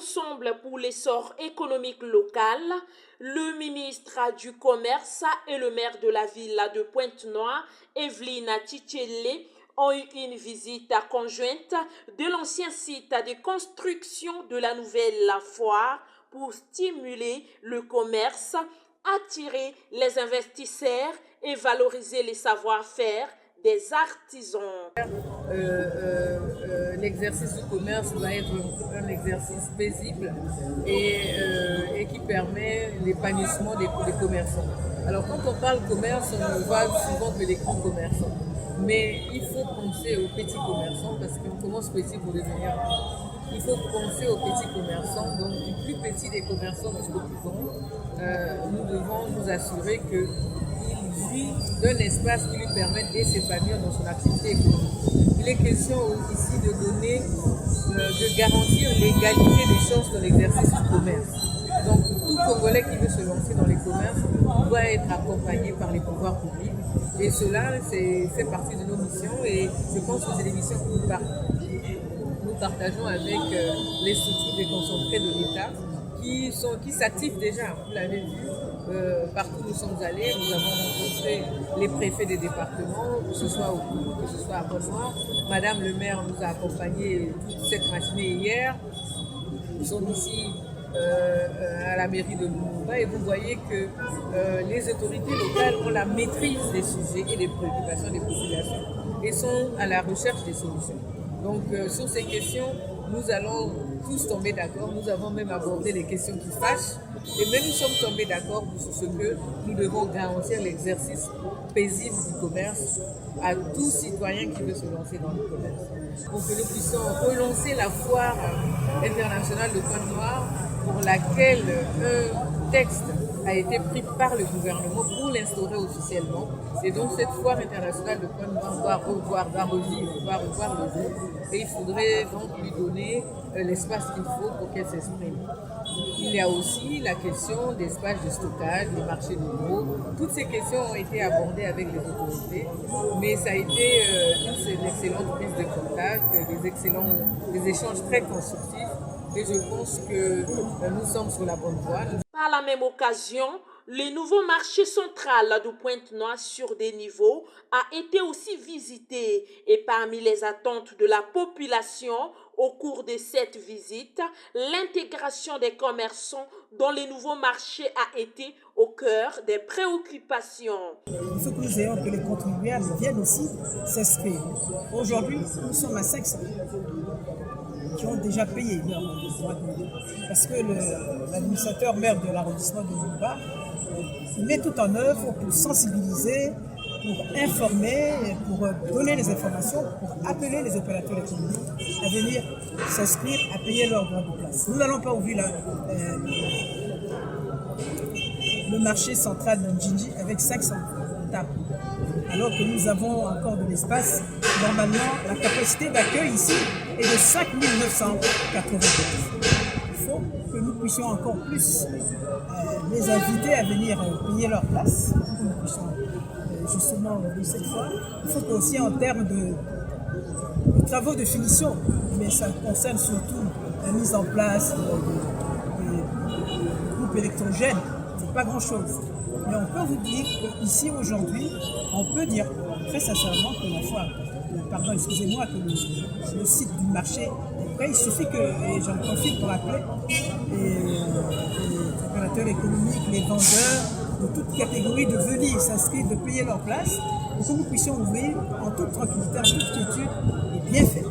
ensemble pour l'essor économique local, le ministre du Commerce et le maire de la ville de Pointe-Noire, Evelyne Tchitchele, ont eu une visite conjointe de l'ancien site de construction de la nouvelle foire pour stimuler le commerce, attirer les investisseurs et valoriser les savoir-faire des artisans. L'exercice du commerce doit être un exercice paisible et qui permet l'épanouissement des commerçants. Alors quand on parle commerce, on ne voit souvent que les grands commerçants. Mais il faut penser aux petits commerçants parce qu'on commence petit pour devenir grand. Il faut penser aux petits commerçants, donc du plus petit des commerçants jusqu'au plus grand. Nous devons nous assurer qu'il jouit d'un espace qui lui permette de s'épanouir dans son activité économique. Il est question ici de donner, de garantir l'égalité des chances dans l'exercice du commerce. Donc tout Congolais qui veut se lancer dans les commerces doit être accompagné par les pouvoirs publics. Et cela, c'est partie de nos missions et je pense que c'est des missions que nous partageons avec les structures déconcentrées de l'État qui s'activent déjà. Vous l'avez vu, partout où nous sommes allés, nous avons rencontré les préfets des départements, que ce soit au Kourou, que ce soit à Pointe-Noire. Madame le maire nous a accompagnés toute cette matinée hier. Nous sommes ici à la mairie de Lumumba et vous voyez que les autorités locales ont la maîtrise des sujets et des préoccupations des populations et sont à la recherche des solutions. Donc sur ces questions, nous allons tous tomber d'accord. Nous avons même abordé les questions qui fâchent et même nous sommes tombés d'accord sur ce que nous devons garantir l'exercice paisible du commerce à tout citoyen qui veut se lancer dans le commerce. Pour que nous puissions relancer la foire internationale de Pointe-Noire pour laquelle un texte a été pris par le gouvernement pour l'instaurer officiellement. Et donc cette foire internationale de Pointe-Noire doit revivre le jour. Et il faudrait donc lui donner l'espace qu'il faut pour qu'elle s'exprime. Il y a aussi la question d'espace de stockage, des marchés de gros. Toutes ces questions ont été abordées avec les autorités, mais ça a été une excellente prise de contact, des échanges très constructifs. Et je pense que nous sommes sur la bonne voie. Par la même occasion, le nouveau marché central de Pointe-Noire sur des niveaux a été aussi visité et parmi les attentes de la population au cours de cette visite, l'intégration des commerçants dans les nouveaux marchés a été au cœur des préoccupations. Il faut que nous ayons que les contribuables viennent aussi s'inscrire. Aujourd'hui, nous sommes à 500 qui ont déjà payé leur droit de parce que l'administrateur maire de l'arrondissement de Lumumba met tout en œuvre pour sensibiliser, pour informer, pour donner les informations, pour appeler les opérateurs économiques à venir s'inscrire, à payer leur droit de place. Nous n'allons pas ouvrir le marché central de Njinji avec 500 tables, alors que nous avons encore de l'espace. Normalement, la capacité d'accueil ici est de 5 980 places. Il faut que nous puissions encore plus les inviter à venir payer leur place, pour que nous puissions justement de cette fois. Il faut qu'aussi en termes de travaux de finition, mais ça concerne surtout la mise en place des groupes électrogènes, c'est pas grand-chose. Mais on peut vous dire qu'ici aujourd'hui, on peut dire très sincèrement que la foire, excusez-moi, que le site du marché est prêt. Il suffit que, et j'en profite pour appeler, les opérateurs économiques, les vendeurs de toute catégorie de venir s'inscrire, de payer leur place, pour que nous puissions ouvrir en toute tranquillité, en toute quiétude et bien fait.